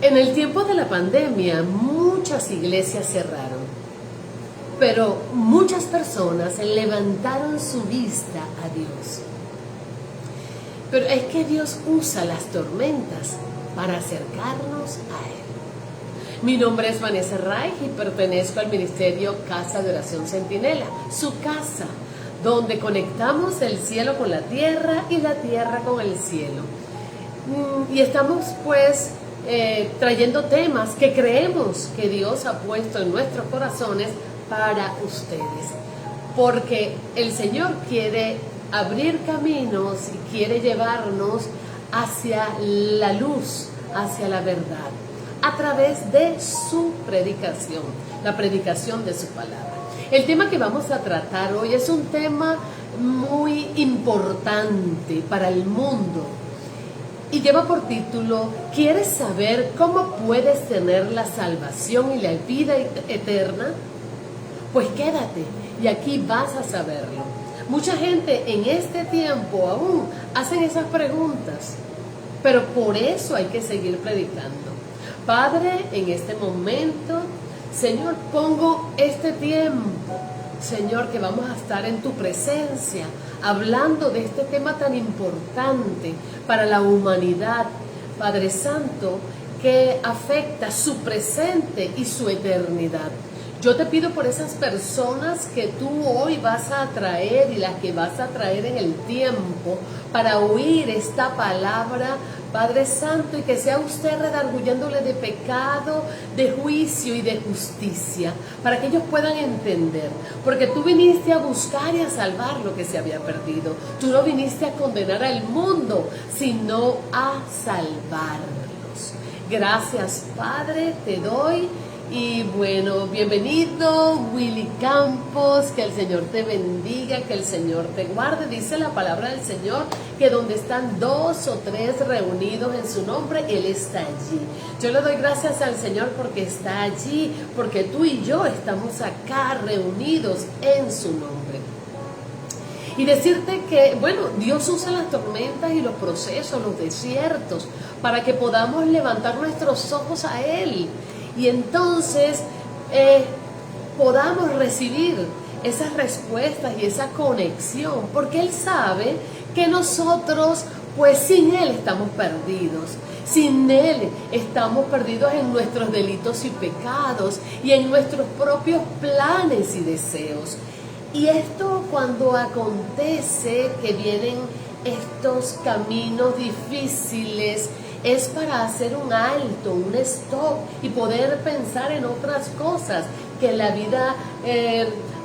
En el tiempo de la pandemia, muchas iglesias cerraron, pero muchas personas levantaron su vista a Dios. Pero es que Dios usa las tormentas para acercarnos a Él. Mi nombre es Vanessa Reich y pertenezco al ministerio Casa de Oración Centinela, su casa, donde conectamos el cielo con la tierra y la tierra con el cielo. Y estamos pues trayendo temas que creemos que Dios ha puesto en nuestros corazones para ustedes, porque el Señor quiere abrir caminos y quiere llevarnos hacia la luz, hacia la verdad, a través de su predicación, la predicación de su palabra. El tema que vamos a tratar hoy es un tema muy importante para el mundo y lleva por título: ¿quieres saber cómo puedes tener la salvación y la vida eterna? Pues quédate y aquí vas a saberlo. Mucha gente en este tiempo aún hacen esas preguntas, pero por eso hay que seguir predicando. Padre, en este momento, Señor, pongo este tiempo, Señor, que vamos a estar en tu presencia, hablando de este tema tan importante para la humanidad, Padre Santo, que afecta su presente y su eternidad. Yo te pido por esas personas que tú hoy vas a traer y las que vas a traer en el tiempo para oír esta palabra, Padre Santo, y que sea usted redarguyéndole de pecado, de juicio y de justicia, para que ellos puedan entender. Porque tú viniste a buscar y a salvar lo que se había perdido. Tú no viniste a condenar al mundo, sino a salvarlos. Gracias, Padre, te doy. Y bueno, bienvenido Willy Campos, que el Señor te bendiga, que el Señor te guarde. Dice la palabra del Señor que donde están 2 o 3 reunidos en su nombre, Él está allí. Yo le doy gracias al Señor porque está allí, porque tú y yo estamos acá reunidos en su nombre. Y decirte que, bueno, Dios usa las tormentas y los procesos, los desiertos, para que podamos levantar nuestros ojos a Él. Y entonces podamos recibir esas respuestas y esa conexión, porque Él sabe que nosotros, pues sin Él estamos perdidos. Sin Él estamos perdidos en nuestros delitos y pecados y en nuestros propios planes y deseos. Y esto cuando acontece que vienen estos caminos difíciles, es para hacer un alto, un stop y poder pensar en otras cosas que la vida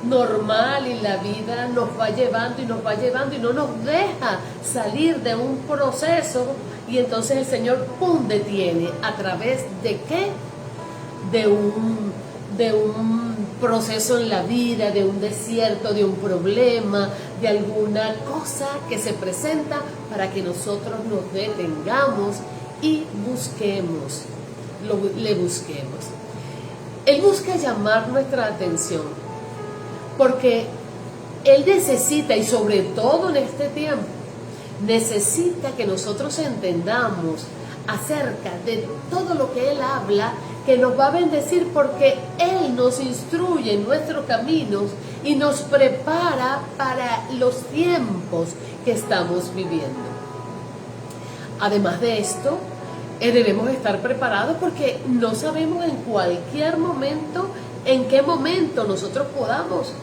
normal y la vida nos va llevando y nos va llevando y no nos deja salir de un proceso, y entonces el Señor ¡pum! Detiene. ¿A través de qué? De un proceso en la vida, de un desierto, de un problema, de alguna cosa que se presenta para que nosotros nos detengamos y le busquemos. Él busca llamar nuestra atención porque Él necesita, y sobre todo en este tiempo, necesita que nosotros entendamos acerca de todo lo que Él habla, que nos va a bendecir porque Él nos instruye en nuestros caminos y nos prepara para los tiempos que estamos viviendo. Además de esto, debemos estar preparados porque no sabemos en cualquier momento, en qué momento nosotros podamos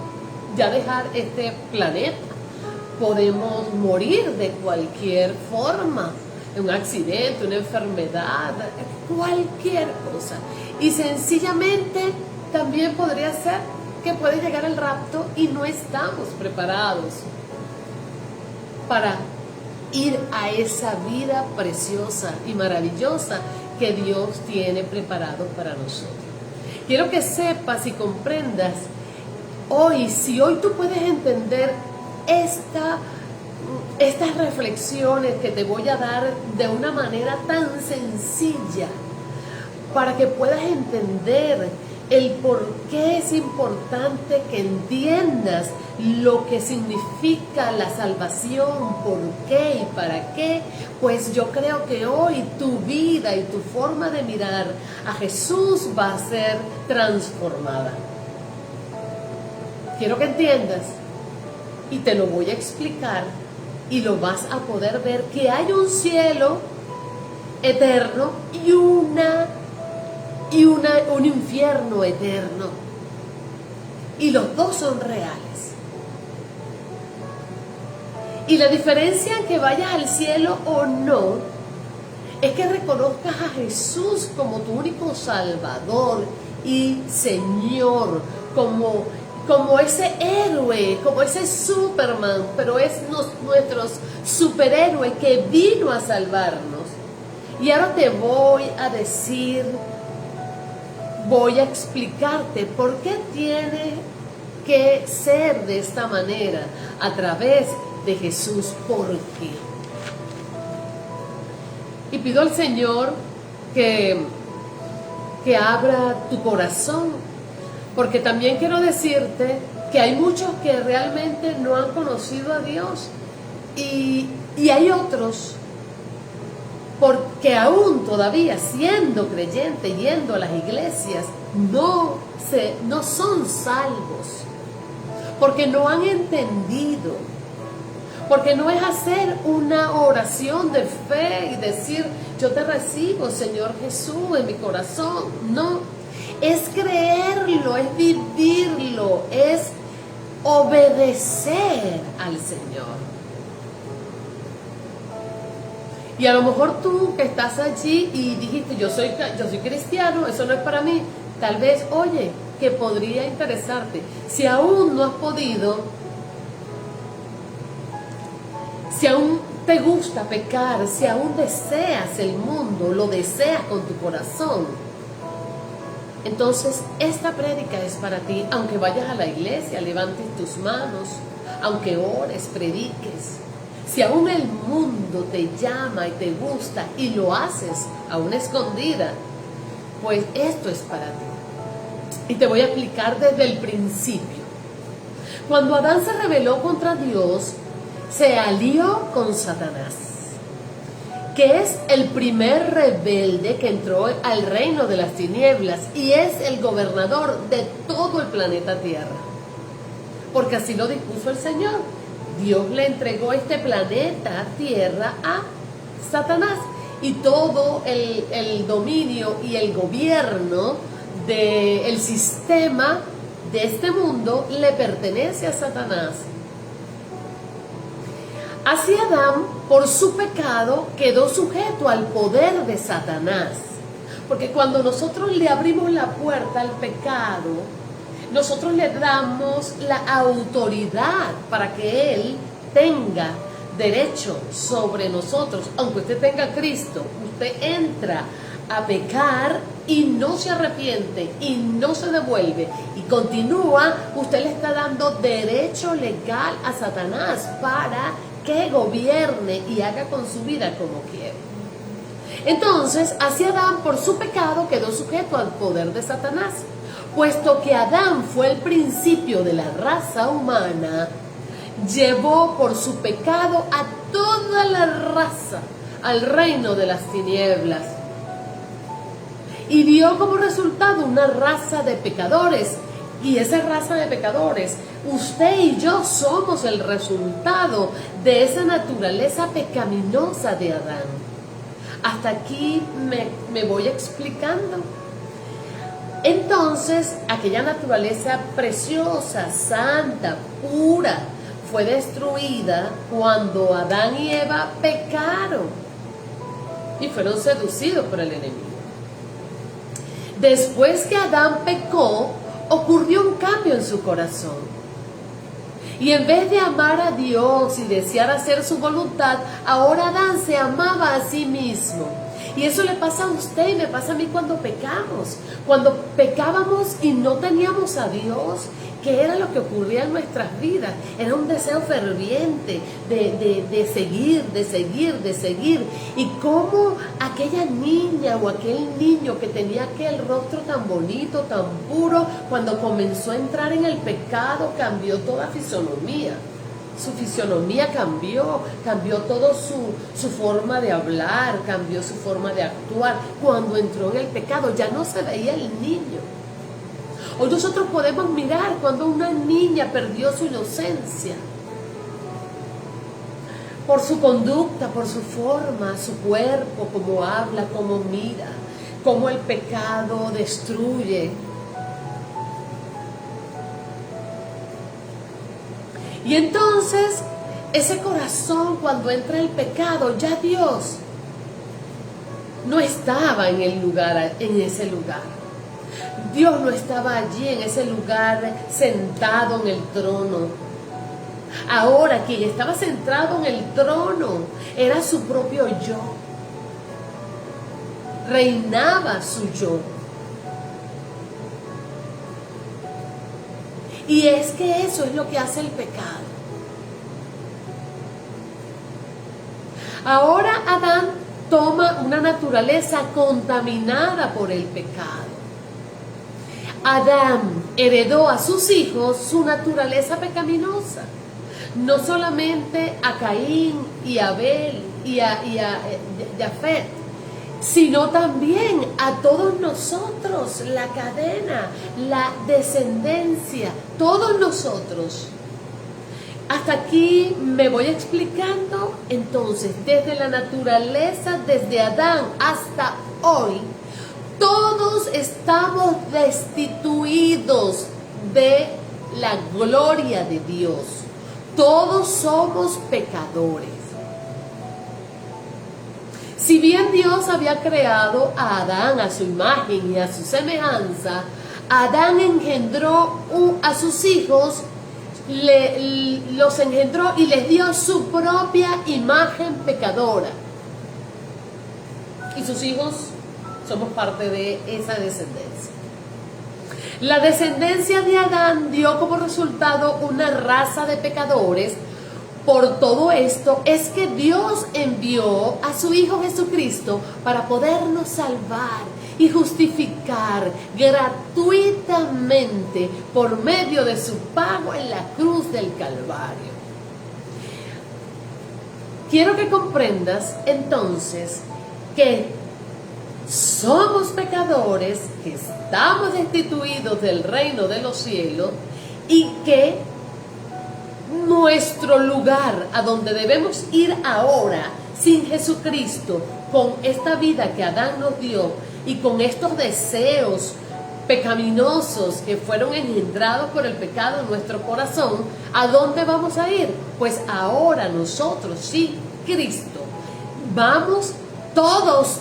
ya dejar este planeta. Podemos morir de cualquier forma, un accidente, una enfermedad, cualquier cosa. Y sencillamente también podría ser que puede llegar el rapto y no estamos preparados para ir a esa vida preciosa y maravillosa que Dios tiene preparado para nosotros. Quiero que sepas y comprendas hoy, si hoy tú puedes entender estas reflexiones que te voy a dar de una manera tan sencilla, para que puedas entender el por qué es importante que entiendas lo que significa la salvación, por qué y para qué, pues yo creo que hoy tu vida y tu forma de mirar a Jesús va a ser transformada. Quiero que entiendas, y te lo voy a explicar, y lo vas a poder ver, que hay un cielo eterno y un infierno eterno. Y los dos son reales. Y la diferencia en que vayas al cielo o no es que reconozcas a Jesús como tu único Salvador y Señor, como ese héroe, como ese Superman, pero es nuestro superhéroe que vino a salvarnos. Y ahora te voy a decir, voy a explicarte por qué tiene que ser de esta manera, a través de Jesús. ¿Por qué? Y pido al Señor que abra tu corazón, porque también quiero decirte que hay muchos que realmente no han conocido a Dios, y hay otros porque aún todavía siendo creyente, yendo a las iglesias, no son salvos, porque no han entendido, porque no es hacer una oración de fe y decir, yo te recibo, Señor Jesús, en mi corazón. No, es creerlo, es vivirlo, es obedecer al Señor. Y a lo mejor tú que estás allí y dijiste, yo soy cristiano, eso no es para mí. Tal vez, oye, que podría interesarte. Si aún no has podido, si aún te gusta pecar, si aún deseas el mundo, lo deseas con tu corazón, entonces esta prédica es para ti. Aunque vayas a la iglesia, levantes tus manos, aunque ores, prediques. Si aún el mundo te llama y te gusta y lo haces a una escondida, pues esto es para ti. Y te voy a explicar desde el principio. Cuando Adán se rebeló contra Dios, se alió con Satanás, que es el primer rebelde que entró al reino de las tinieblas y es el gobernador de todo el planeta Tierra. Porque así lo dispuso el Señor. Dios le entregó este planeta Tierra a Satanás, y todo el dominio y el gobierno del sistema de este mundo le pertenece a Satanás. Así Adán, por su pecado, quedó sujeto al poder de Satanás. Porque cuando nosotros le abrimos la puerta al pecado, nosotros le damos la autoridad para que Él tenga derecho sobre nosotros. Aunque usted tenga a Cristo, usted entra a pecar y no se arrepiente y no se devuelve y continúa, usted le está dando derecho legal a Satanás para que gobierne y haga con su vida como quiere. Entonces, así Adán, por su pecado, quedó sujeto al poder de Satanás. Puesto que Adán fue el principio de la raza humana, llevó por su pecado a toda la raza al reino de las tinieblas. Y dio como resultado una raza de pecadores. Y esa raza de pecadores, usted y yo somos el resultado de esa naturaleza pecaminosa de Adán. Hasta aquí me voy explicando. Entonces, aquella naturaleza preciosa, santa, pura, fue destruida cuando Adán y Eva pecaron y fueron seducidos por el enemigo. Después que Adán pecó, ocurrió un cambio en su corazón. Y en vez de amar a Dios y desear hacer su voluntad, ahora Adán se amaba a sí mismo. Y eso le pasa a usted y me pasa a mí cuando pecamos. Cuando pecábamos y no teníamos a Dios, ¿qué era lo que ocurría en nuestras vidas? Era un deseo ferviente de seguir, de seguir, de seguir. Y cómo aquella niña o aquel niño que tenía aquel rostro tan bonito, tan puro, cuando comenzó a entrar en el pecado, cambió toda fisonomía. Su fisionomía cambió todo su forma de hablar, cambió su forma de actuar. Cuando entró en el pecado ya no se veía el niño. Hoy nosotros podemos mirar cuando una niña perdió su inocencia. Por su conducta, por su forma, su cuerpo, cómo habla, cómo mira, cómo el pecado destruye. Y entonces, ese corazón cuando entra el pecado, ya Dios no estaba en ese lugar. Dios no estaba allí en ese lugar sentado en el trono. Ahora quien estaba sentado en el trono era su propio yo. Reinaba su yo. Y es que eso es lo que hace el pecado. Ahora Adán toma una naturaleza contaminada por el pecado. Adán heredó a sus hijos su naturaleza pecaminosa. No solamente a Caín y a Abel y a Jafet, sino también a todos nosotros, la cadena, la descendencia, todos nosotros. Hasta aquí me voy explicando. Entonces, desde la naturaleza, desde Adán hasta hoy, todos estamos destituidos de la gloria de Dios. Todos somos pecadores. Si bien Dios había creado a Adán a su imagen y a su semejanza, Adán engendró a sus hijos, los engendró y les dio su propia imagen pecadora. Y sus hijos somos parte de esa descendencia. La descendencia de Adán dio como resultado una raza de pecadores. Por todo esto es que Dios envió a su Hijo Jesucristo para podernos salvar y justificar gratuitamente por medio de su pago en la cruz del Calvario. Quiero que comprendas entonces que somos pecadores, que estamos destituidos del reino de los cielos y que nuestro lugar a donde debemos ir ahora sin Jesucristo, con esta vida que Adán nos dio y con estos deseos pecaminosos que fueron engendrados por el pecado en nuestro corazón, ¿a dónde vamos a ir? Pues ahora nosotros, sí, Cristo, vamos todos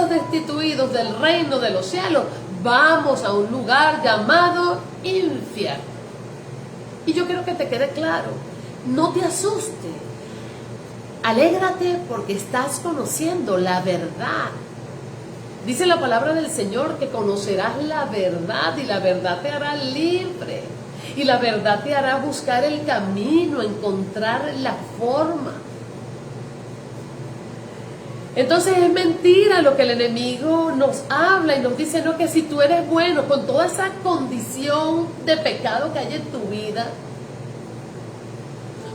destituidos del reino de los cielos, vamos a un lugar llamado infierno. Y yo quiero que te quede claro, no te asustes, alégrate porque estás conociendo la verdad. Dice la palabra del Señor que conocerás la verdad y la verdad te hará libre. Y la verdad te hará buscar el camino, encontrar la forma. Entonces es mentira lo que el enemigo nos habla y nos dice, no, que si tú eres bueno, con toda esa condición de pecado que hay en tu vida,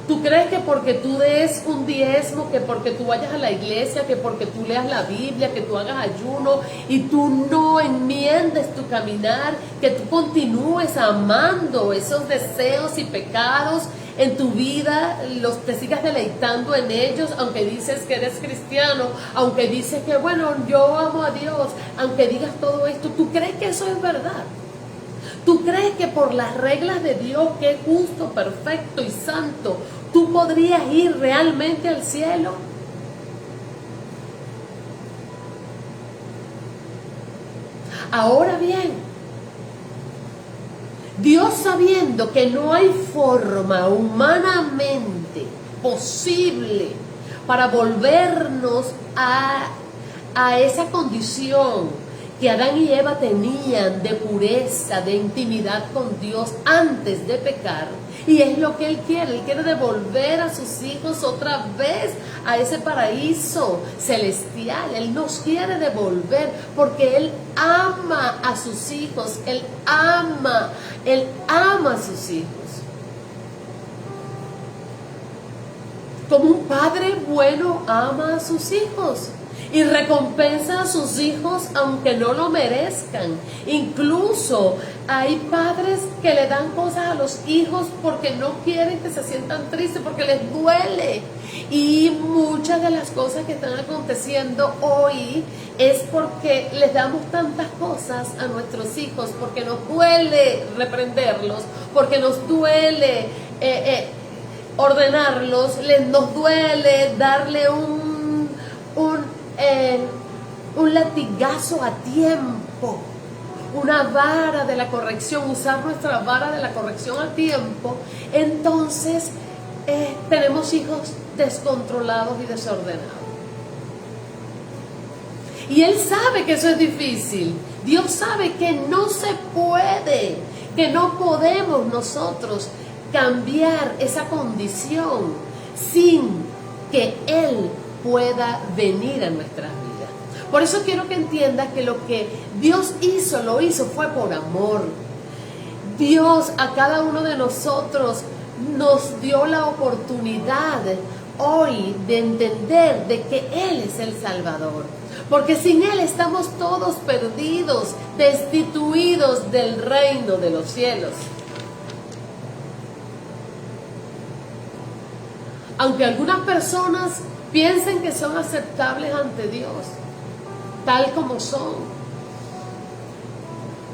tú crees que porque tú des un diezmo, que porque tú vayas a la iglesia, que porque tú leas la Biblia, que tú hagas ayuno y tú no enmiendes tu caminar, que tú continúes amando esos deseos y pecados en tu vida, te sigas deleitando en ellos, aunque dices que eres cristiano, aunque dices que bueno, yo amo a Dios, aunque digas todo esto, ¿tú crees que eso es verdad? ¿Tú crees que por las reglas de Dios, que es justo, perfecto y santo, tú podrías ir realmente al cielo? Ahora bien, Dios, sabiendo que no hay forma humanamente posible para volvernos a a esa condición que Adán y Eva tenían de pureza, de intimidad con Dios antes de pecar. Y es lo que Él quiere devolver a sus hijos otra vez a ese paraíso celestial. Él nos quiere devolver porque Él ama a sus hijos, Él ama a sus hijos. Como un padre bueno ama a sus hijos y recompensa a sus hijos aunque no lo merezcan. Incluso hay padres que le dan cosas a los hijos porque no quieren que se sientan tristes, porque les duele. Y muchas de las cosas que están aconteciendo hoy es porque les damos tantas cosas a nuestros hijos, porque nos duele reprenderlos, porque nos duele ordenarlos, nos duele darle un latigazo a tiempo, una vara de la corrección, usar nuestra vara de la corrección a tiempo. Entonces tenemos hijos descontrolados y desordenados. Y Él sabe que eso es difícil. Dios sabe que no se puede, que no podemos nosotros cambiar esa condición sin que Él pueda venir a nuestras vidas. Por eso quiero que entiendas que lo que Dios hizo, lo hizo fue por amor. Dios a cada uno de nosotros nos dio la oportunidad hoy de entender de que Él es el Salvador. Porque sin Él estamos todos perdidos, destituidos del reino de los cielos. Aunque algunas personas piensen que son aceptables ante Dios, tal como son.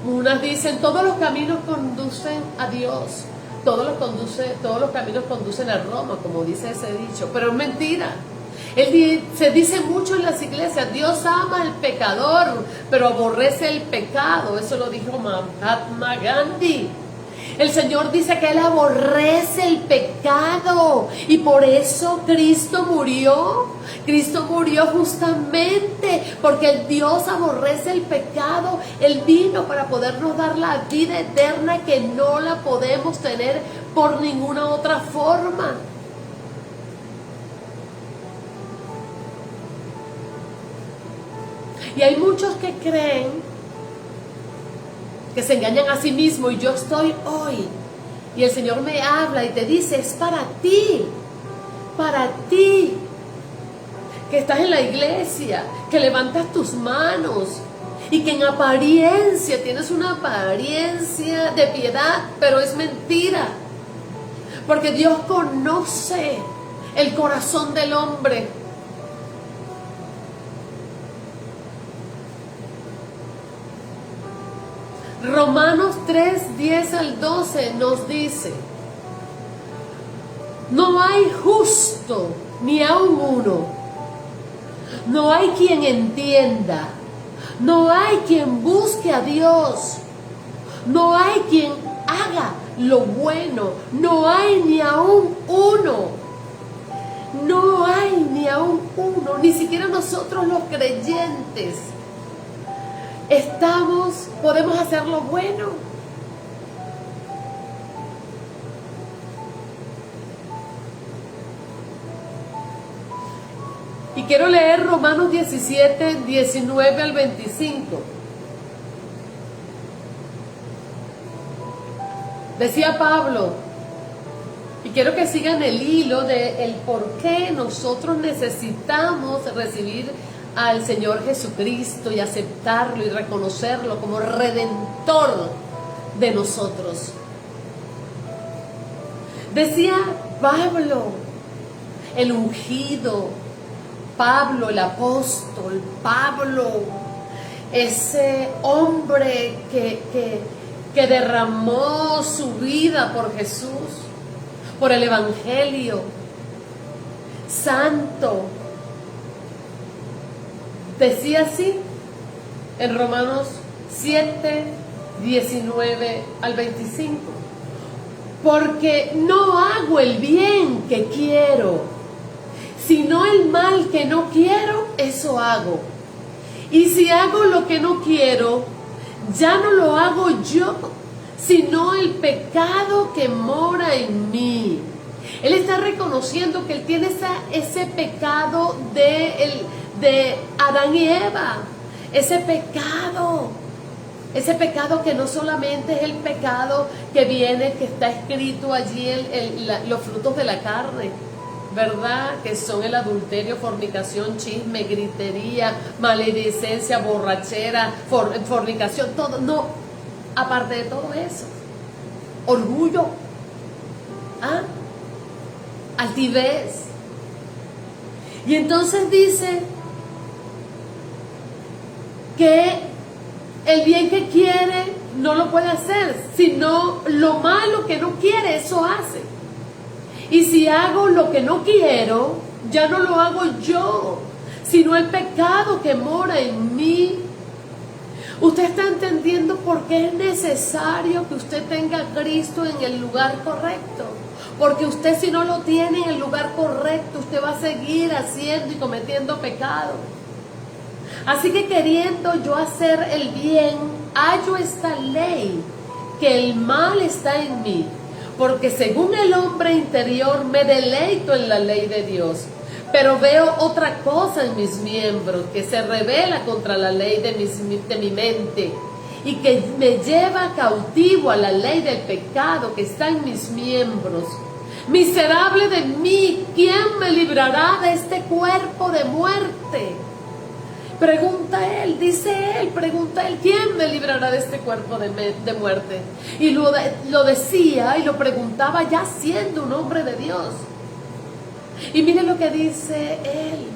Unas dicen, todos los caminos conducen a Dios, todos los caminos conducen a Roma, como dice ese dicho, pero es mentira. Se dice mucho en las iglesias, Dios ama al pecador, pero aborrece el pecado. Eso lo dijo Mahatma Gandhi. El Señor dice que Él aborrece el pecado y por eso Cristo murió. Cristo murió justamente porque el Dios aborrece el pecado. Él vino para podernos dar la vida eterna que no la podemos tener por ninguna otra forma. Y hay muchos que creen, que se engañan a sí mismos, y yo estoy hoy, y el Señor me habla y te dice, es para ti, que estás en la iglesia, que levantas tus manos, y que en apariencia tienes una apariencia de piedad, pero es mentira, porque Dios conoce el corazón del hombre. Romanos 3, 10 al 12 nos dice, no hay justo ni aun uno, no hay quien entienda, no hay quien busque a Dios, no hay quien haga lo bueno, no hay ni aun uno, no hay ni aun uno, ni siquiera nosotros los creyentes podemos hacer lo bueno. Y quiero leer Romanos 17, 19 al 25. Decía Pablo, y quiero que sigan el hilo de el por qué nosotros necesitamos recibir al Señor Jesucristo y aceptarlo y reconocerlo como redentor de nosotros. Decía Pablo, el ungido, Pablo el apóstol, Pablo, ese hombre que derramó su vida por Jesús, por el Evangelio, santo. Decía así en Romanos 7, 19 al 25. Porque no hago el bien que quiero, sino el mal que no quiero, eso hago. Y si hago lo que no quiero, ya no lo hago yo, sino el pecado que mora en mí. Él está reconociendo que él tiene ese pecado de Adán y Eva. Ese pecado que no solamente es el pecado que viene, que está escrito allí los frutos de la carne, ¿verdad? Que son el adulterio, fornicación, chisme, gritería, maledicencia, borrachera, fornicación, todo. No, aparte de todo eso, orgullo, altivez. Y entonces dice que el bien que quiere no lo puede hacer, sino lo malo que no quiere, eso hace. Y si hago lo que no quiero, ya no lo hago yo, sino el pecado que mora en mí. Usted está entendiendo por qué es necesario que usted tenga a Cristo en el lugar correcto. Porque usted, si no lo tiene en el lugar correcto, usted va a seguir haciendo y cometiendo pecado. Así que queriendo yo hacer el bien, hallo esta ley, que el mal está en mí. Porque según el hombre interior me deleito en la ley de Dios, pero veo otra cosa en mis miembros que se revela contra la ley de mi mente y que me lleva cautivo a la ley del pecado que está en mis miembros. Miserable de mí, ¿quién me librará de este cuerpo de muerte? Pregunta él, ¿quién me librará de este cuerpo de muerte? Y lo decía y lo preguntaba ya siendo un hombre de Dios. Y miren lo que dice él: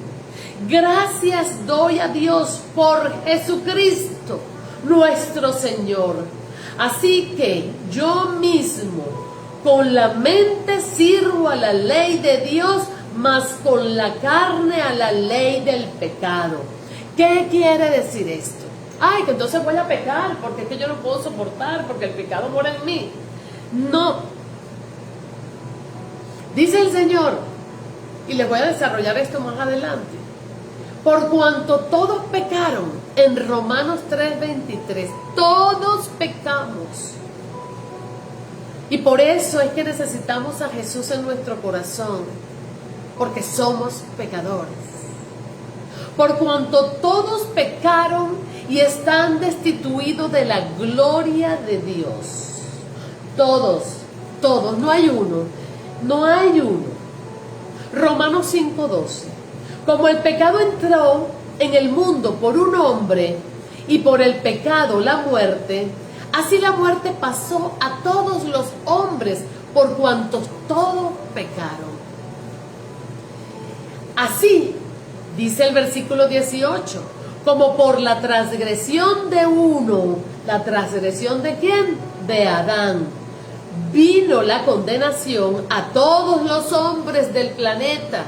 gracias doy a Dios por Jesucristo, nuestro Señor. Así que yo mismo con la mente sirvo a la ley de Dios, mas con la carne a la ley del pecado. ¿Qué quiere decir esto? Ay, que entonces voy a pecar porque es que yo no puedo soportar, porque el pecado mora en mí. No. Dice el Señor, y les voy a desarrollar esto más adelante: por cuanto todos pecaron, en Romanos 3:23, todos pecamos. Y por eso es que necesitamos a Jesús en nuestro corazón, porque somos pecadores. Por cuanto todos pecaron y están destituidos de la gloria de Dios. Todos, no hay uno. Romanos 5:12. Como el pecado entró en el mundo por un hombre y por el pecado la muerte, así la muerte pasó a todos los hombres por cuanto todos pecaron. Así, dice el versículo 18, como por la transgresión de uno, ¿la transgresión de quién? De Adán, vino la condenación a todos los hombres del planeta.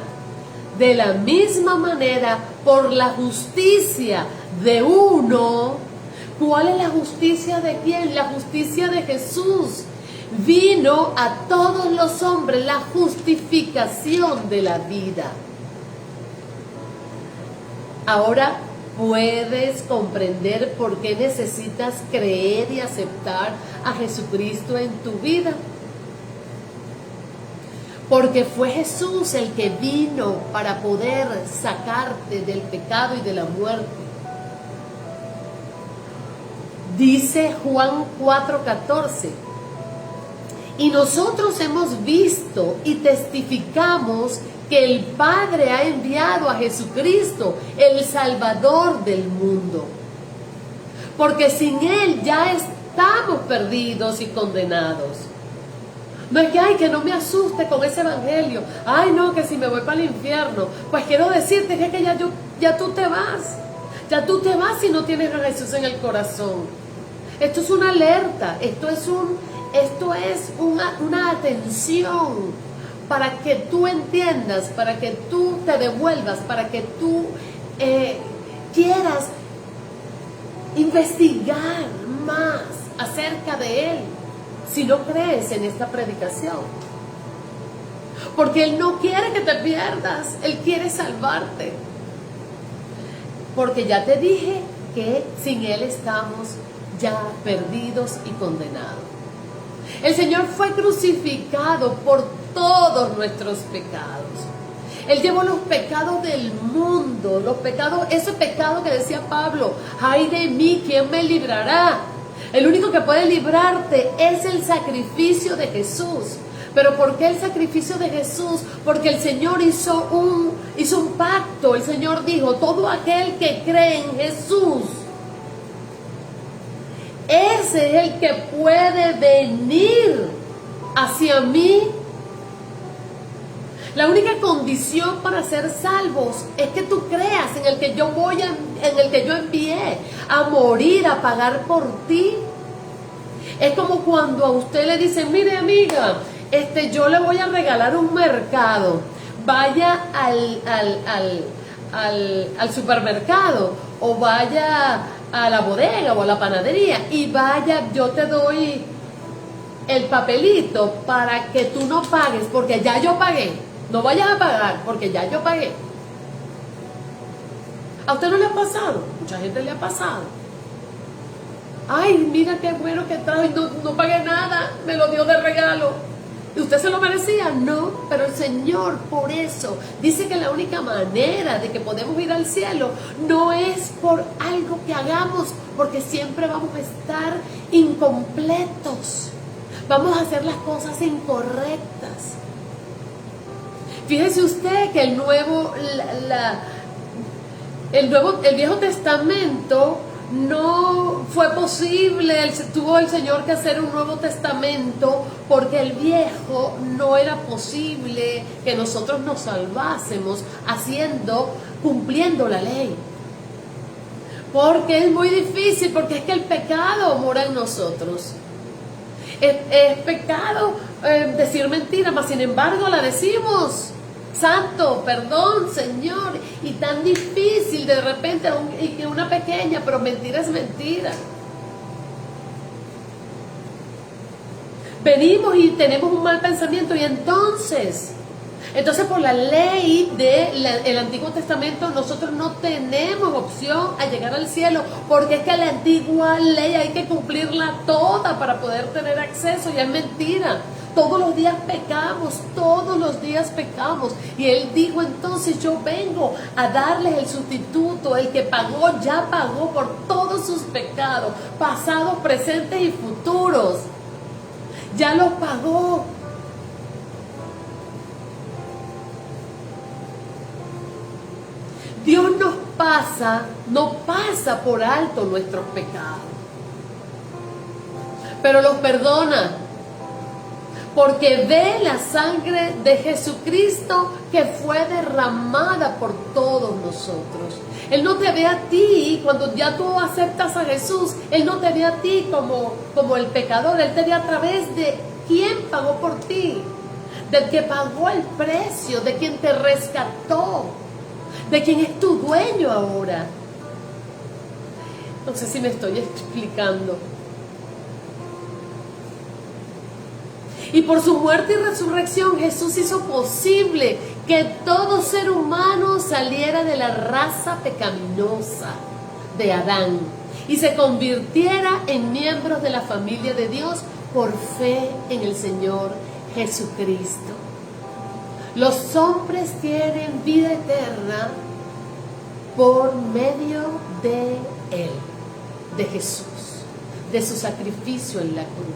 De la misma manera, por la justicia de uno. ¿Cuál es la justicia de quién? La justicia de Jesús. Vino a todos los hombres la justificación de la vida. Ahora puedes comprender por qué necesitas creer y aceptar a Jesucristo en tu vida. Porque fue Jesús el que vino para poder sacarte del pecado y de la muerte. Dice Juan 4:14, y nosotros hemos visto y testificamos que el Padre ha enviado a Jesucristo, el Salvador del mundo. Porque sin Él ya estamos perdidos y condenados. No es que, ay, que no me asuste con ese evangelio. Ay, no, que si me voy para el infierno. Pues quiero decirte que ya tú te vas. Ya tú te vas si no tienes a Jesús en el corazón. Esto es una alerta. Esto es una atención para que tú entiendas, para que tú te devuelvas, para que tú quieras investigar más acerca de Él, si no crees en esta predicación. Porque Él no quiere que te pierdas, Él quiere salvarte. porque ya te dije que sin Él estamos ya perdidos y condenados. El Señor fue crucificado por todos nuestros pecados. Él llevó los pecados del mundo, los pecados, ese pecado que decía Pablo, ay de mí, ¿quién me librará? El único que puede librarte es el sacrificio de Jesús. ¿Pero por qué el sacrificio de Jesús? Porque el Señor hizo un pacto. El Señor dijo, todo aquel que cree en Jesús, ese es el que puede venir hacia mí. La única condición para ser salvos es que tú creas en el que yo envié a morir, a pagar por ti. Es como cuando a usted le dicen, mire amiga, yo le voy a regalar un mercado. Vaya al supermercado o vaya a la bodega o a la panadería y vaya, yo te doy el papelito para que tú no pagues porque ya yo pagué. No vayas a pagar porque ya yo pagué. ¿A usted no le ha pasado? Mucha gente le ha pasado. Ay, mira qué bueno que trajo y no pagué nada, me lo dio de regalo. ¿Y usted se lo merecía? No, pero el Señor por eso dice que la única manera de que podemos ir al cielo no es por algo que hagamos, porque siempre vamos a estar incompletos. Vamos a hacer las cosas incorrectas. Fíjese usted que el Viejo Testamento no fue posible, tuvo el Señor que hacer un Nuevo Testamento porque el Viejo no era posible que nosotros nos salvásemos cumpliendo la ley. Porque es muy difícil, porque es que el pecado mora en nosotros. Es pecado decir mentira, mas sin embargo la decimos. Santo, perdón, Señor, y tan difícil de repente, y que una pequeña, pero mentira es mentira. Venimos y tenemos un mal pensamiento y entonces por la ley del Antiguo Testamento nosotros no tenemos opción a llegar al cielo, porque es que la antigua ley hay que cumplirla toda para poder tener acceso, y es mentira. Todos los días pecamos. Y Él dijo, entonces yo vengo a darles el sustituto, el que ya pagó por todos sus pecados, pasados, presentes y futuros. Ya los pagó. Dios no pasa por alto nuestros pecados, pero los perdona. Porque ve la sangre de Jesucristo que fue derramada por todos nosotros. Él no te ve a ti, cuando ya tú aceptas a Jesús, Él no te ve a ti como el pecador. Él te ve a través de quien pagó por ti, del que pagó el precio, de quien te rescató, de quien es tu dueño ahora. No sé si me estoy explicando. Y por su muerte y resurrección Jesús hizo posible que todo ser humano saliera de la raza pecaminosa de Adán y se convirtiera en miembros de la familia de Dios por fe en el Señor Jesucristo. Los hombres tienen vida eterna por medio de Él, de Jesús, de su sacrificio en la cruz.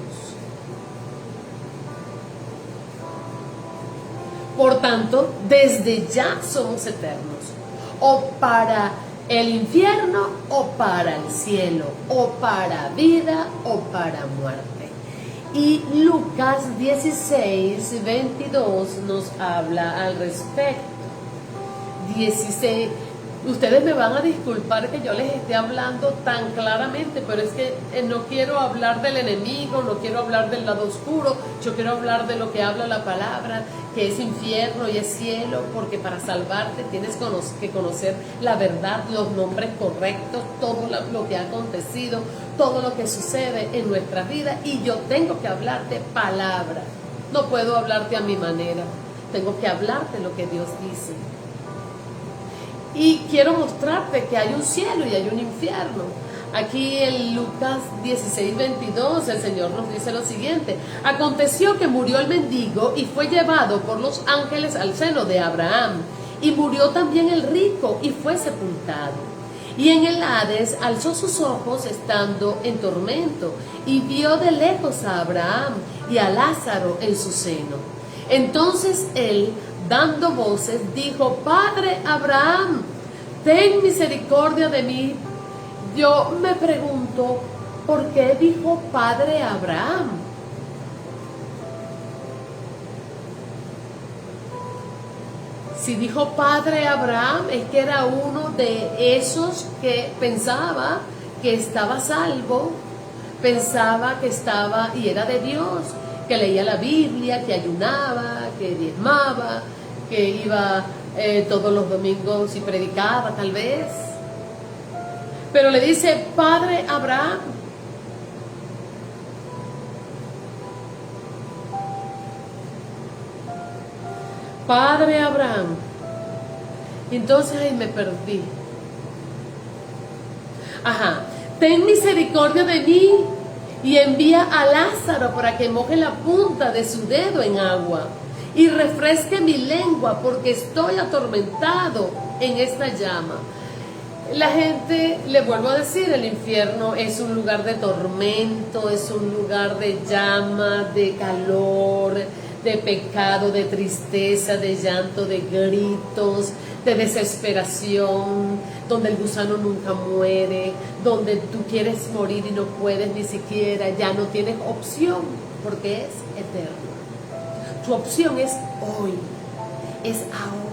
Por tanto, desde ya somos eternos, o para el infierno o para el cielo, o para vida o para muerte. Y Lucas 16:22 nos habla al respecto. 16. Ustedes me van a disculpar que yo les esté hablando tan claramente, pero es que no quiero hablar del enemigo, no quiero hablar del lado oscuro, yo quiero hablar de lo que habla la palabra, que es infierno y es cielo, porque para salvarte tienes que conocer la verdad, los nombres correctos, todo lo que ha acontecido, todo lo que sucede en nuestra vida, y yo tengo que hablarte palabra, no puedo hablarte a mi manera, tengo que hablarte lo que Dios dice. Y quiero mostrarte que hay un cielo y hay un infierno. Aquí en Lucas 16:22 el Señor nos dice lo siguiente: aconteció que murió el mendigo y fue llevado por los ángeles al seno de Abraham. Y murió también el rico y fue sepultado. Y en el Hades alzó sus ojos estando en tormento y vio de lejos a Abraham y a Lázaro en su seno. Entonces él, dando voces, dijo: Padre Abraham, ten misericordia de mí. Yo me pregunto, ¿por qué dijo Padre Abraham? Si dijo Padre Abraham, es que era uno de esos que pensaba que estaba salvo, pensaba que estaba y era de Dios, que leía la Biblia, que ayunaba, que diezmaba, que iba todos los domingos y predicaba tal vez. Pero le dice Padre Abraham. Padre Abraham. Entonces ahí me perdí. Ten misericordia de mí y envía a Lázaro para que moje la punta de su dedo en agua y refresque mi lengua, porque estoy atormentado en esta llama. La gente, le vuelvo a decir, el infierno es un lugar de tormento, es un lugar de llama, de calor, de pecado, de tristeza, de llanto, de gritos, de desesperación, donde el gusano nunca muere, donde tú quieres morir y no puedes ni siquiera, ya no tienes opción, porque es eterno. Tu opción es hoy, es ahora.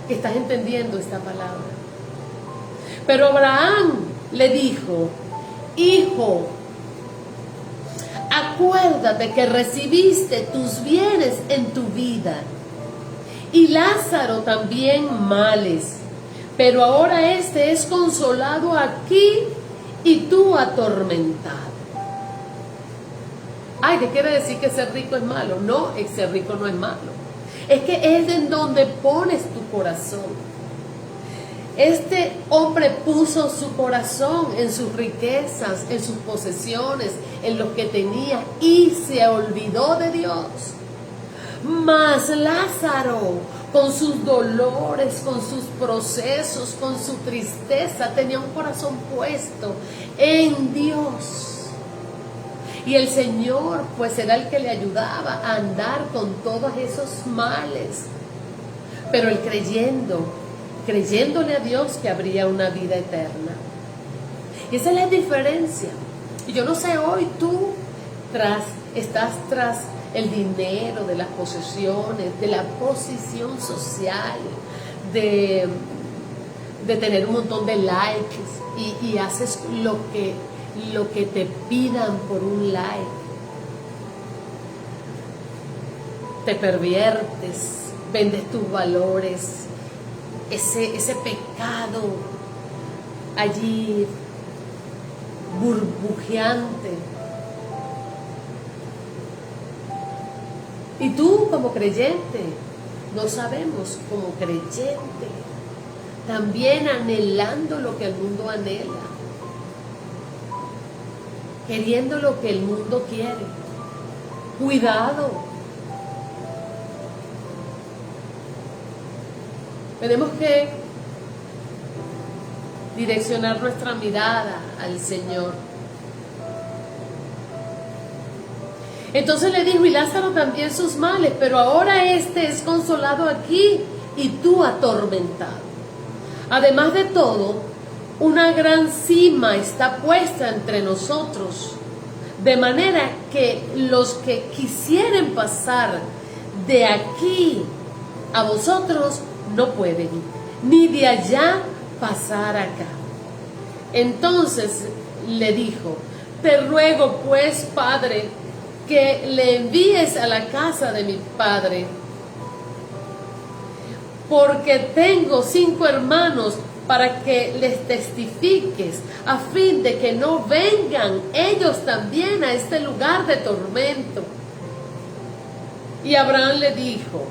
Que estás entendiendo esta palabra. Pero Abraham le dijo: hijo, acuérdate que recibiste tus bienes en tu vida y Lázaro también males, pero ahora este es consolado aquí y tú atormentado. Ay, ¿qué quiere decir que ser rico es malo? No, ser rico no es malo. Es que es en donde pones tu corazón. Este hombre puso su corazón en sus riquezas, en sus posesiones, en lo que tenía, y se olvidó de Dios. Mas Lázaro, con sus dolores, con sus procesos, con su tristeza, tenía un corazón puesto en Dios. Y el Señor pues era el que le ayudaba a andar con todos esos males. Pero él creyéndole a Dios que habría una vida eterna. Y esa es la diferencia. Y yo no sé, hoy tú estás tras el dinero, de las posesiones, de la posición social, de tener un montón de likes y haces lo que te pidan por un like. Te perviertes, vendes tus valores, ese pecado allí burbujeante. Y tú como creyente, no sabemos, como creyente, también anhelando lo que el mundo anhela, queriendo lo que el mundo quiere. Cuidado. Tenemos que direccionar nuestra mirada al Señor. Entonces le dijo: y Lázaro también sus males, pero ahora este es consolado aquí y tú atormentado. Además de todo, una gran cima está puesta entre nosotros, de manera que los que quisieren pasar de aquí a vosotros no pueden, ni de allá pasar acá. Entonces le dijo: te ruego pues, Padre, que le envíes a la casa de mi padre, porque tengo 5 hermanos, para que les testifiques, a fin de que no vengan ellos también a este lugar de tormento. Y Abraham le dijo: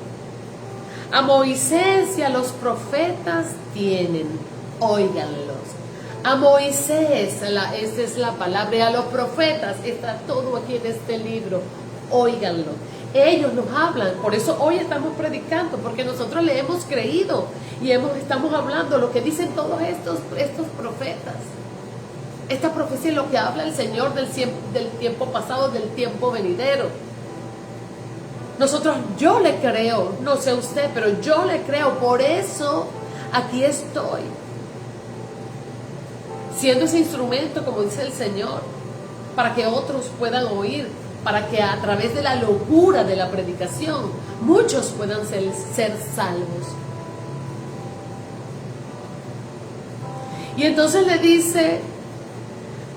A Moisés y a los profetas tienen, óiganlos. A Moisés, esa es la palabra, y a los profetas, está todo aquí en este libro, óiganlo. Ellos nos hablan, por eso hoy estamos predicando, porque nosotros le hemos creído y estamos hablando lo que dicen todos estos profetas. Esta profecía es lo que habla el Señor del tiempo pasado, del tiempo venidero. Yo le creo, no sé usted, pero yo le creo, por eso aquí estoy. Siendo ese instrumento, como dice el Señor, para que otros puedan oír, para que a través de la locura de la predicación, muchos puedan ser salvos. Y entonces le dice,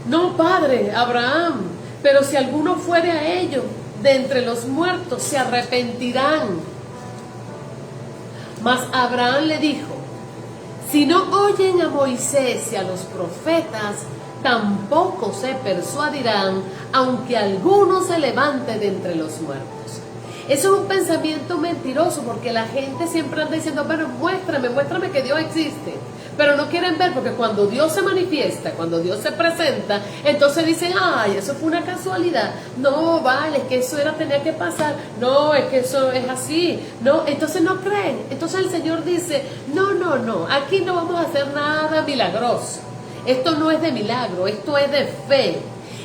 no, padre, Abraham, pero si alguno fuere a ellos de entre los muertos, se arrepentirán. Mas Abraham le dijo, si no oyen a Moisés y a los profetas, tampoco se persuadirán, aunque alguno se levante de entre los muertos. Eso es un pensamiento mentiroso, porque la gente siempre anda diciendo, bueno, muéstrame que Dios existe. Pero no quieren ver, porque cuando Dios se manifiesta, cuando Dios se presenta, entonces dicen, ay, eso fue una casualidad. No, vale, es que eso tenía que pasar. No, es que eso es así. No, entonces no creen. Entonces el Señor dice, no, aquí no vamos a hacer nada milagroso. Esto no es de milagro, esto es de fe.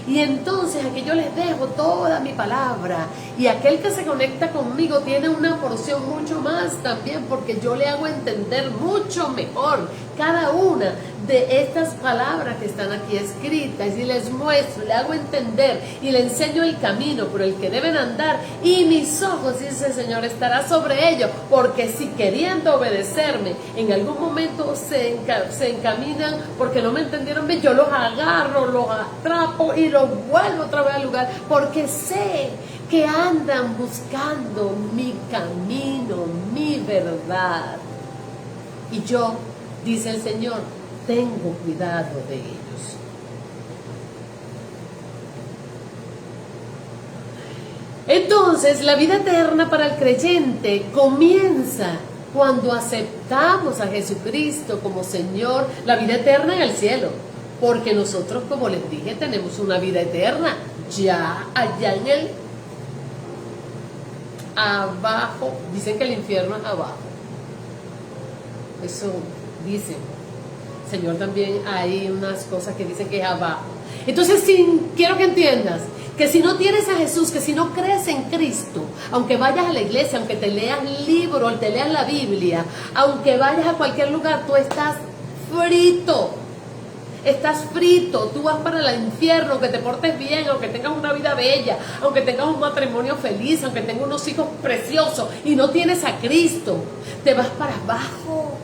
Y entonces aquí yo les dejo toda mi palabra, y aquel que se conecta conmigo tiene una porción mucho más también, porque yo le hago entender mucho mejor cada una de estas palabras que están aquí escritas, y les muestro, le hago entender y le enseño el camino por el que deben andar, y mis ojos, dice el Señor, estará sobre ellos, porque si queriendo obedecerme en algún momento se encaminan porque no me entendieron bien, yo los agarro, los atrapo y los vuelvo otra vez al lugar, porque sé que andan buscando mi camino, mi verdad, y yo, dice el Señor, tengo cuidado de ellos. Entonces, la vida eterna para el creyente comienza cuando aceptamos a Jesucristo como Señor, la vida eterna en el cielo, porque nosotros, como les dije, tenemos una vida eterna ya allá en el abajo. Dicen que el infierno es abajo, eso dicen. Señor, también hay unas cosas que dicen que es abajo. Entonces, quiero que entiendas que si no tienes a Jesús, que si no crees en Cristo, aunque vayas a la iglesia, aunque te leas libros, te leas la Biblia, aunque vayas a cualquier lugar, tú estás frito. Estás frito, tú vas para el infierno, aunque te portes bien, aunque tengas una vida bella, aunque tengas un matrimonio feliz, aunque tengas unos hijos preciosos y no tienes a Cristo, te vas para abajo.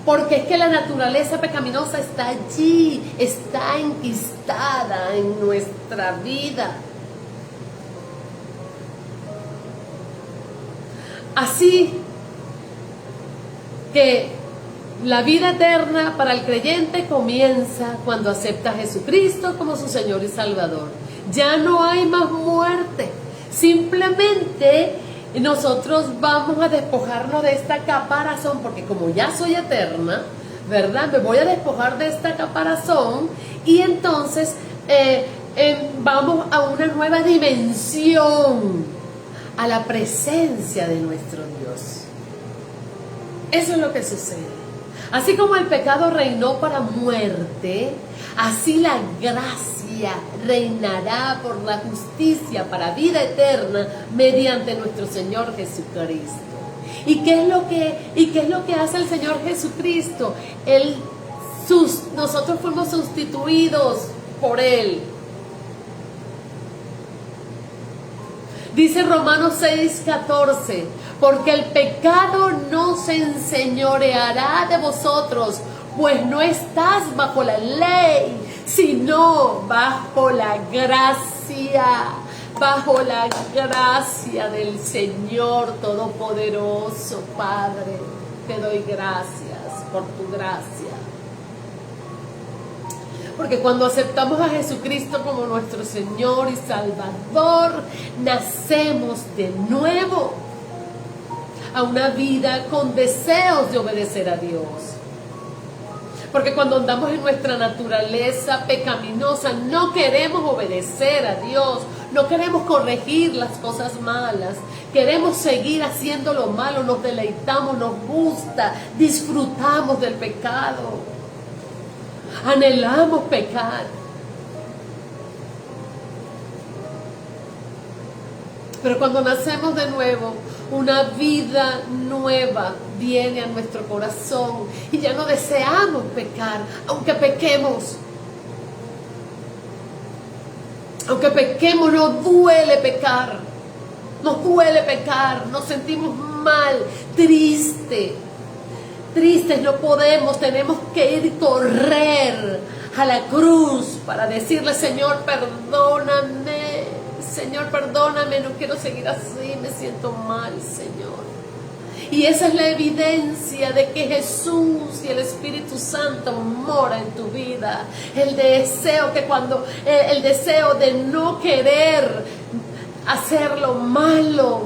Porque es que la naturaleza pecaminosa está allí, está enquistada en nuestra vida. Así que la vida eterna para el creyente comienza cuando acepta a Jesucristo como su Señor y Salvador. Ya no hay más muerte. Simplemente nosotros vamos a despojarnos de esta caparazón, porque como ya soy eterna, ¿verdad? Me voy a despojar de esta caparazón, y entonces vamos a una nueva dimensión, a la presencia de nuestro Dios. Eso es lo que sucede. Así como el pecado reinó para muerte, así la gracia reinará por la justicia para vida eterna mediante nuestro Señor Jesucristo. ¿Y qué es lo que hace el Señor Jesucristo? Nosotros fuimos sustituidos por Él. Dice Romanos 6:14, porque el pecado no se enseñoreará de vosotros, pues no estás bajo la ley, sino bajo la gracia del Señor Todopoderoso. Padre, te doy gracias por tu gracia. Porque cuando aceptamos a Jesucristo como nuestro Señor y Salvador, nacemos de nuevo. a una vida con deseos de obedecer a Dios. Porque cuando andamos en nuestra naturaleza pecaminosa, no queremos obedecer a Dios, no queremos corregir las cosas malas, queremos seguir haciendo lo malo, nos deleitamos, nos gusta, disfrutamos del pecado, anhelamos pecar. Pero cuando nacemos de nuevo, una vida nueva viene a nuestro corazón y ya no deseamos pecar, aunque pequemos. Aunque pequemos, nos duele pecar. Nos duele pecar, nos sentimos mal, tristes, no podemos, tenemos que ir correr a la cruz para decirle: Señor, perdóname. Señor, perdóname, no quiero seguir así, me siento mal, Señor. Y esa es la evidencia de que Jesús y el Espíritu Santo mora en tu vida. El deseo de no querer hacer lo malo,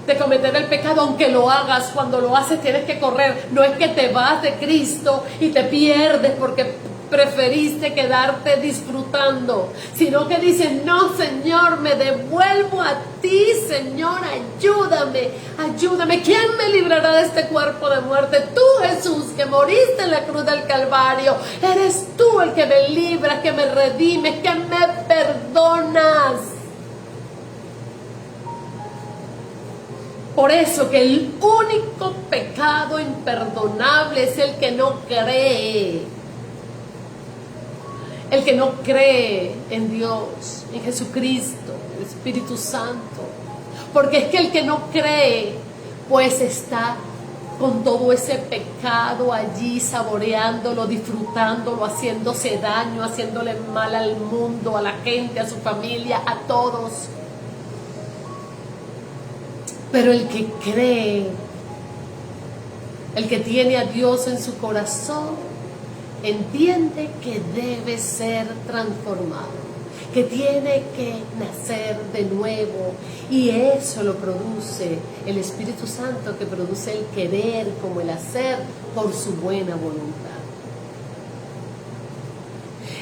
de cometer el pecado, aunque lo hagas, cuando lo haces tienes que correr. No es que te vas de Cristo y te pierdes porque preferiste quedarte disfrutando, sino que dices: no, Señor, me devuelvo a ti, Señor, ayúdame. ¿Quién me librará de este cuerpo de muerte? Tú, Jesús, que moriste en la cruz del Calvario, eres tú el que me libras, que me redimes, que me perdonas. Por eso que el único pecado imperdonable es el que no cree. El que no cree en Dios, en Jesucristo, el Espíritu Santo. Porque es que el que no cree, pues está con todo ese pecado allí, saboreándolo, disfrutándolo, haciéndose daño, haciéndole mal al mundo, a la gente, a su familia, a todos. Pero el que cree, el que tiene a Dios en su corazón, entiende que debe ser transformado, que tiene que nacer de nuevo, y eso lo produce el Espíritu Santo, que produce el querer como el hacer por su buena voluntad.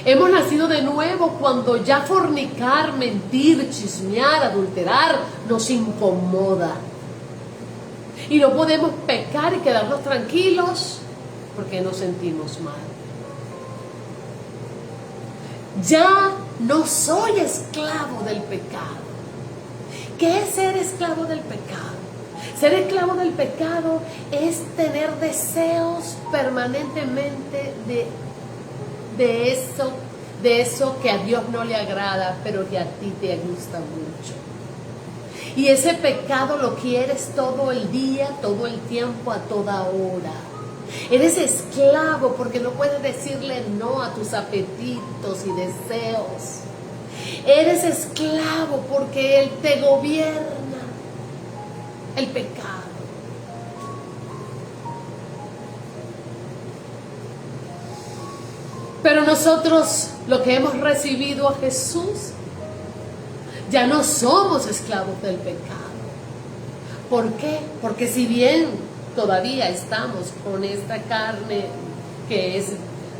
Hemos nacido de nuevo cuando ya fornicar, mentir, chismear, adulterar nos incomoda. Y no podemos pecar y quedarnos tranquilos porque nos sentimos mal. Ya no soy esclavo del pecado. ¿Qué es ser esclavo del pecado? Ser esclavo del pecado es tener deseos permanentemente de eso que a Dios no le agrada, pero que a ti te gusta mucho. Y ese pecado lo quieres todo el día, todo el tiempo, a toda hora. Eres esclavo porque no puedes decirle no a tus apetitos y deseos. Eres esclavo porque Él te gobierna, el pecado. Pero nosotros, lo que hemos recibido a Jesús, ya no somos esclavos del pecado. ¿Por qué? Porque si bien todavía estamos con esta carne, que es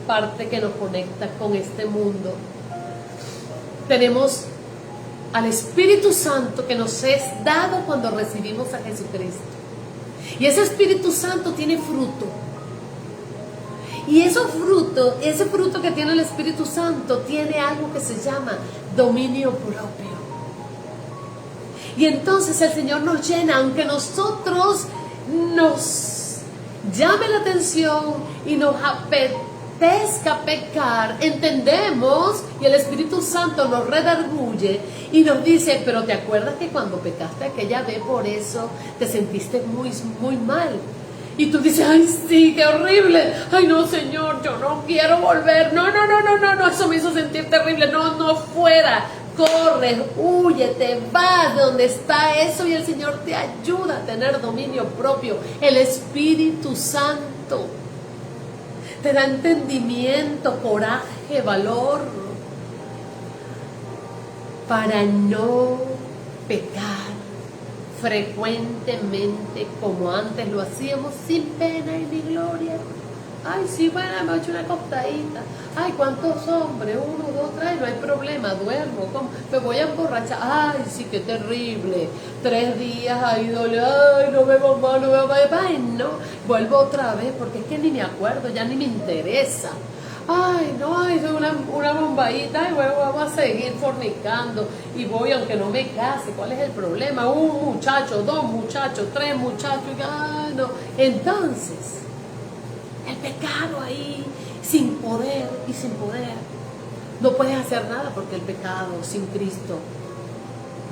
parte que nos conecta con este mundo, tenemos al Espíritu Santo que nos es dado cuando recibimos a Jesucristo. Y ese Espíritu Santo tiene fruto. Y ese fruto que tiene el Espíritu Santo, tiene algo que se llama dominio propio. Y entonces el Señor nos llena, aunque nosotros nos llame la atención y nos apetezca pecar, entendemos, y el Espíritu Santo nos redarguye y nos dice: pero ¿te acuerdas que cuando pecaste aquella vez, por eso te sentiste muy, muy mal? Y tú dices: ay, sí, qué horrible, ay, no, Señor, yo no quiero volver, no, eso me hizo sentir terrible, no, fuera. Corres, huye, te vas de donde está eso, y el Señor te ayuda a tener dominio propio. El Espíritu Santo te da entendimiento, coraje, valor para no pecar frecuentemente como antes lo hacíamos, sin pena y ni gloria. Ay, sí, bueno, me he hecho una acostadita. Ay, ¿cuántos hombres? 1, 2, 3, no hay problema, duermo. ¿Cómo? Me voy a emborrachar. Ay, sí, qué terrible. 3 días ahí dole, ay, no bebo más, no bebo más. Ay, no, vuelvo otra vez porque es que ni me acuerdo, ya ni me interesa. Ay, no, es una bombadita. Ay, bueno, vamos a seguir fornicando. Y voy, aunque no me case, ¿cuál es el problema? 1 muchacho, 2 muchachos, 3 muchachos. Ay, no. Entonces, el pecado ahí, sin poder y sin poder. No puedes hacer nada porque el pecado sin Cristo,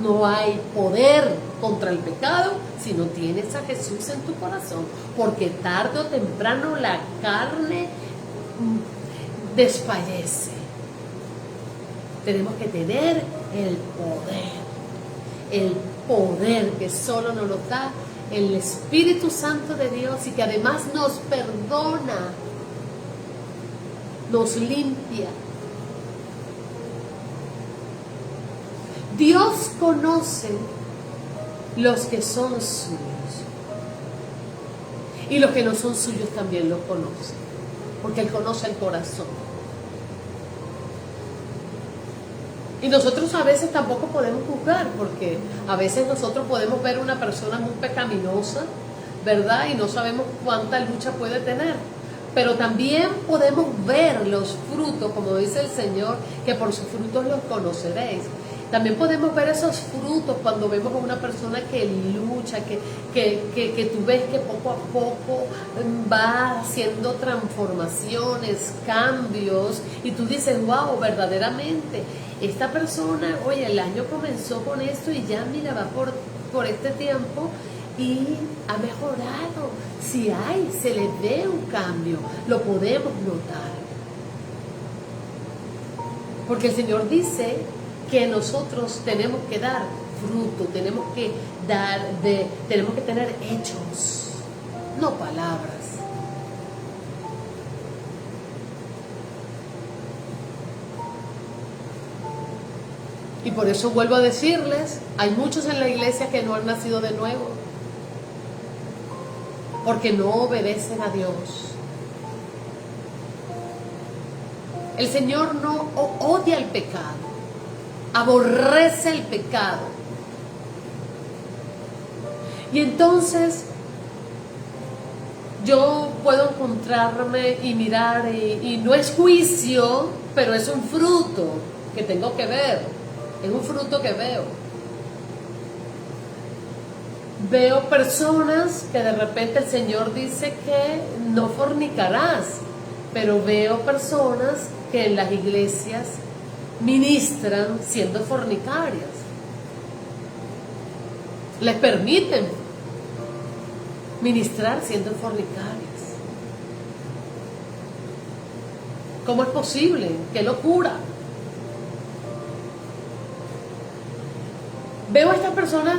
no hay poder contra el pecado si no tienes a Jesús en tu corazón. Porque tarde o temprano la carne desfallece. Tenemos que tener el poder que solo nos lo da el Espíritu Santo de Dios, y que además nos perdona, nos limpia. Dios conoce los que son suyos, y los que no son suyos también los conoce, porque Él conoce el corazón. Y nosotros a veces tampoco podemos juzgar, porque a veces nosotros podemos ver una persona muy pecaminosa, ¿verdad? Y no sabemos cuánta lucha puede tener. Pero también podemos ver los frutos, como dice el Señor, que por sus frutos los conoceréis. También podemos ver esos frutos cuando vemos a una persona que lucha, que tú ves que poco a poco va haciendo transformaciones, cambios, y tú dices, wow, verdaderamente, esta persona, oye, el año comenzó con esto y ya mira, va por este tiempo y ha mejorado. Si hay, se le ve un cambio, lo podemos notar. Porque el Señor dice que nosotros tenemos que dar fruto, tenemos que tener hechos, no palabras. Y por eso vuelvo a decirles, hay muchos en la iglesia que no han nacido de nuevo, porque no obedecen a Dios. El Señor no odia el pecado, aborrece el pecado. Y entonces yo puedo encontrarme y mirar, y no es juicio, pero es un fruto que tengo que ver. Es un fruto que veo. Veo personas que de repente el Señor dice que no fornicarás, pero veo personas que en las iglesias ministran siendo fornicarias. Les permiten ministrar siendo fornicarias. ¿Cómo es posible? ¡Qué locura! Veo a estas personas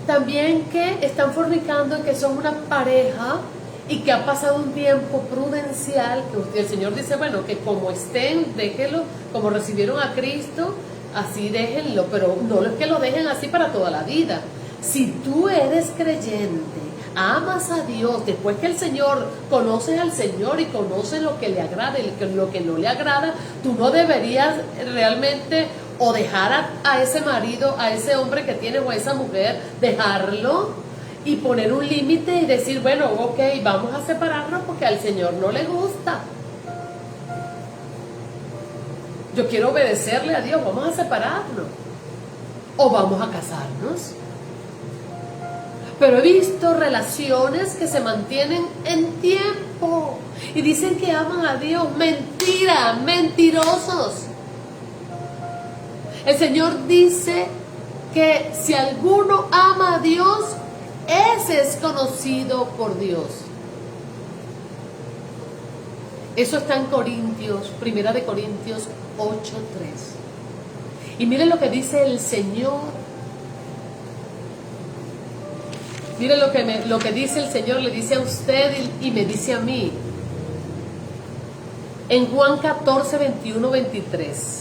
también que están fornicando y que son una pareja y que ha pasado un tiempo prudencial, que el Señor dice, bueno, que como estén, déjenlo, como recibieron a Cristo, así déjenlo, pero no es que lo dejen así para toda la vida. Si tú eres creyente, amas a Dios, después que el Señor, conoces al Señor y conoces lo que le agrada y lo que no le agrada, tú no deberías realmente o dejar a ese marido, a ese hombre que tienes o a esa mujer, dejarlo y poner un límite y decir, bueno, ok, vamos a separarnos porque al Señor no le gusta. Yo quiero obedecerle a Dios, vamos a separarnos o vamos a casarnos. Pero he visto relaciones que se mantienen en tiempo y dicen que aman a Dios. Mentira, mentirosos. El Señor dice que si alguno ama a Dios, ese es conocido por Dios. Eso está en Corintios, 1 de Corintios 8:3. Y miren lo que dice el Señor. Miren lo que dice el Señor, le dice a usted y me dice a mí. En Juan 14, 21, 23.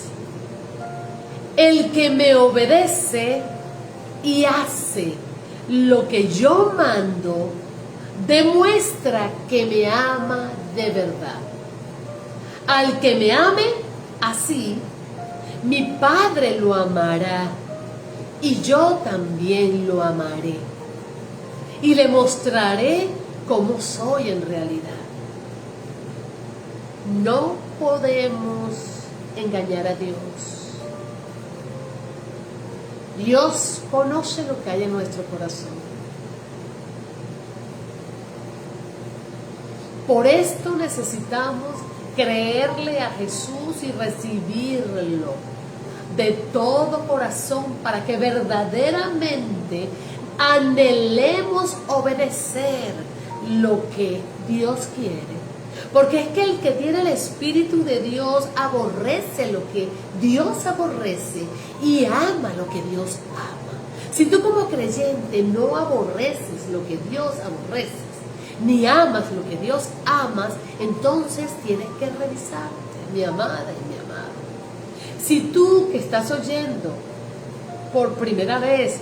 El que me obedece y hace lo que yo mando demuestra que me ama de verdad. Al que me ame así, mi Padre lo amará y yo también lo amaré. Y le mostraré cómo soy en realidad. No podemos engañar a Dios. Dios conoce lo que hay en nuestro corazón. Por esto necesitamos creerle a Jesús y recibirlo de todo corazón para que verdaderamente anhelemos obedecer lo que Dios quiere. Porque es que el que tiene el Espíritu de Dios aborrece lo que Dios aborrece y ama lo que Dios ama. Si tú como creyente no aborreces lo que Dios aborrece, ni amas lo que Dios amas, entonces tienes que revisarte, mi amada y mi amado. Si tú que estás oyendo por primera vez,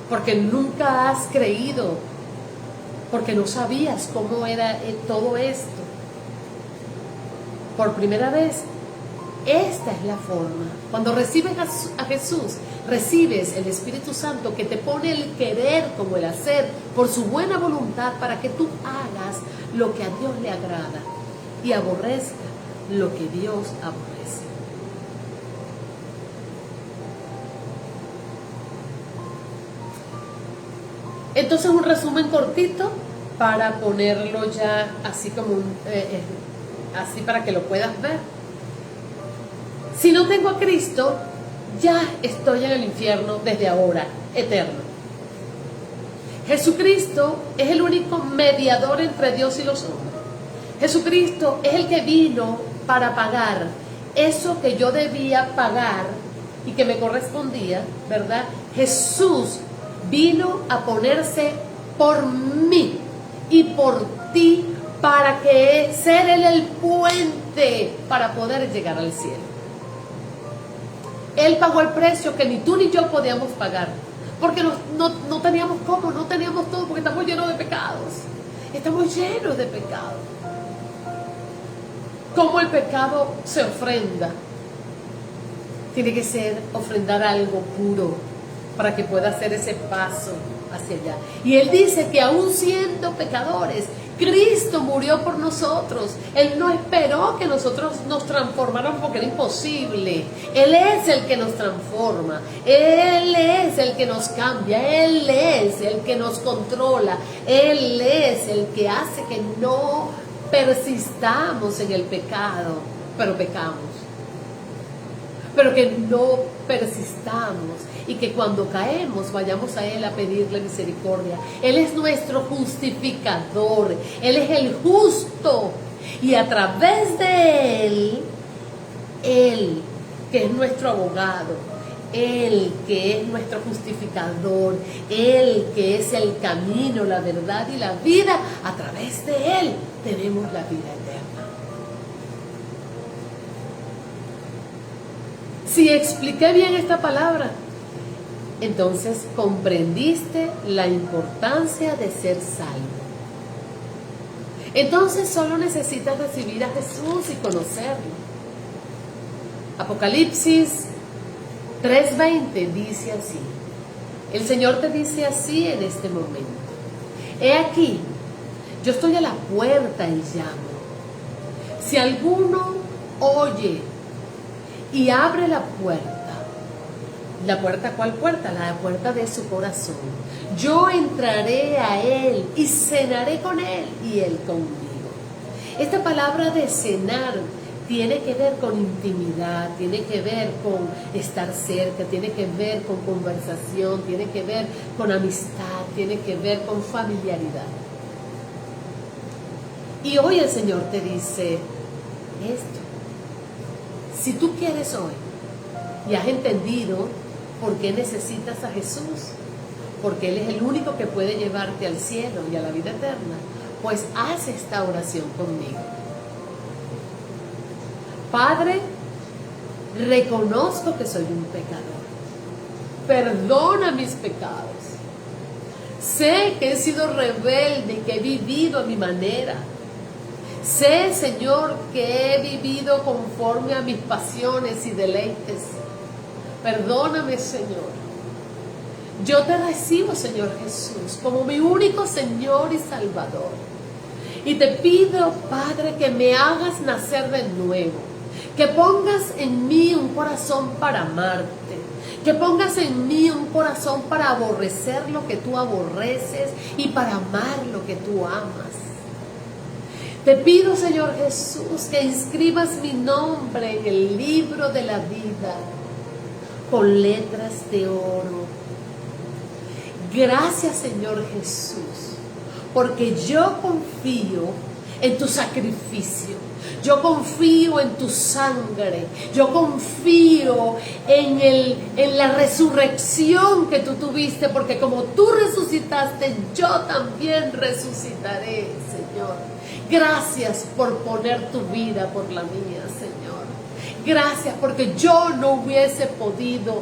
porque nunca has creído, porque no sabías cómo era todo esto, por primera vez, esta es la forma. Cuando recibes a Jesús, recibes el Espíritu Santo que te pone el querer como el hacer por su buena voluntad para que tú hagas lo que a Dios le agrada y aborrezca lo que Dios aborrece. Entonces un resumen cortito para ponerlo ya así como así para que lo puedas ver. Si no tengo a Cristo, ya estoy en el infierno desde ahora, eterno. Jesucristo es el único mediador entre Dios y los hombres. Jesucristo es el que vino para pagar eso que yo debía pagar y que me correspondía, ¿verdad? Jesús vino a ponerse por mí y por ti para que ser Él el puente para poder llegar al cielo. Él pagó el precio que ni tú ni yo podíamos pagar, porque no teníamos cómo, no teníamos todo, porque estamos llenos de pecados. Estamos llenos de pecados. ¿Cómo el pecado se ofrenda? Tiene que ser ofrendar algo puro para que pueda hacer ese paso hacia allá. Y Él dice que aún siendo pecadores, Cristo murió por nosotros. Él no esperó que nosotros nos transformáramos porque era imposible. Él es el que nos transforma. Él es el que nos cambia. Él es el que nos controla. Él es el que hace que no persistamos en el pecado, pero pecamos. Pero que no persistamos y que cuando caemos vayamos a Él a pedirle misericordia. Él es nuestro justificador, Él es el justo y a través de Él que es nuestro abogado, Él que es nuestro justificador, Él que es el camino, la verdad y la vida, a través de Él tenemos la vida eterna. Si expliqué bien esta palabra, entonces comprendiste la importancia de ser salvo. Entonces solo necesitas recibir a Jesús y conocerlo. Apocalipsis 3:20 dice así. El Señor te dice así en este momento. He aquí, yo estoy a la puerta y llamo. Si alguno oye y abre la puerta. ¿La puerta cuál puerta? La puerta de su corazón. Yo entraré a Él y cenaré con Él y Él conmigo. Esta palabra de cenar tiene que ver con intimidad, tiene que ver con estar cerca, tiene que ver con conversación, tiene que ver con amistad, tiene que ver con familiaridad. Y hoy el Señor te dice esto. Si tú quieres hoy y has entendido por qué necesitas a Jesús, porque Él es el único que puede llevarte al cielo y a la vida eterna, pues haz esta oración conmigo. Padre, reconozco que soy un pecador perdona mis pecados. Sé que he sido rebelde y que he vivido a mi manera. Sé, Señor, que he vivido conforme a mis pasiones y deleites. Perdóname, Señor. Yo te recibo, Señor Jesús, como mi único Señor y Salvador. Y te pido, Padre, que me hagas nacer de nuevo. Que pongas en mí un corazón para amarte. Que pongas en mí un corazón para aborrecer lo que tú aborreces y para amar lo que tú amas. Te pido, Señor Jesús, que inscribas mi nombre en el libro de la vida con letras de oro. Gracias, Señor Jesús, porque yo confío en tu sacrificio. Yo confío en tu sangre. Yo confío en la resurrección que tú tuviste, porque como tú resucitaste, yo también resucitaré, Señor. Gracias por poner tu vida por la mía, Señor. Gracias porque yo no hubiese podido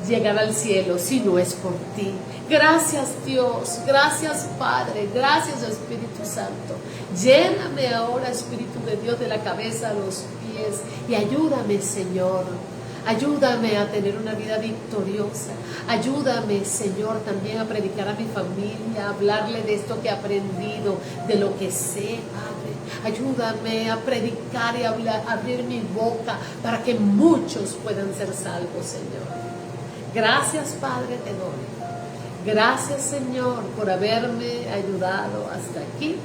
llegar al cielo si no es por ti. Gracias, Dios, gracias, Padre, gracias, Espíritu Santo. Lléname ahora, Espíritu de Dios, de la cabeza a los pies y ayúdame, Señor. Ayúdame a tener una vida victoriosa. Ayúdame, Señor, también a predicar a mi familia, a hablarle de esto que he aprendido, de lo que sé, Padre. Ayúdame a predicar y a abrir mi boca para que muchos puedan ser salvos, Señor. Gracias, Padre, te doy. Gracias, Señor, por haberme ayudado hasta aquí.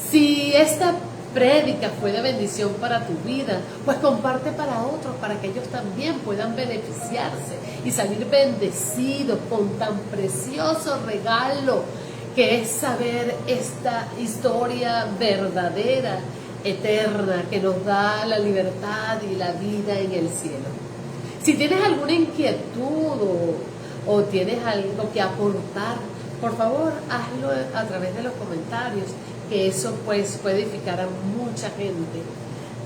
Si esta prédica fue de bendición para tu vida, pues comparte para otros, para que ellos también puedan beneficiarse y salir bendecidos con tan precioso regalo que es saber esta historia verdadera, eterna, que nos da la libertad y la vida en el cielo. Si tienes alguna inquietud o tienes algo que aportar, por favor, hazlo a través de los comentarios, que eso pues puede edificar a mucha gente.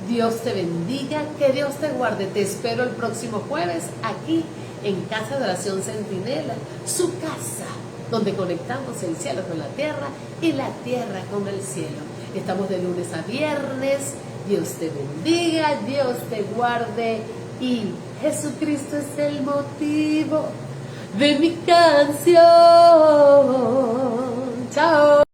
Dios te bendiga, que Dios te guarde. Te espero el próximo jueves aquí en Casa de Oración Centinela, su casa, donde conectamos el cielo con la tierra y la tierra con el cielo. Estamos de lunes a viernes. Dios te bendiga, Dios te guarde y Jesucristo es el motivo de mi canción. Chao.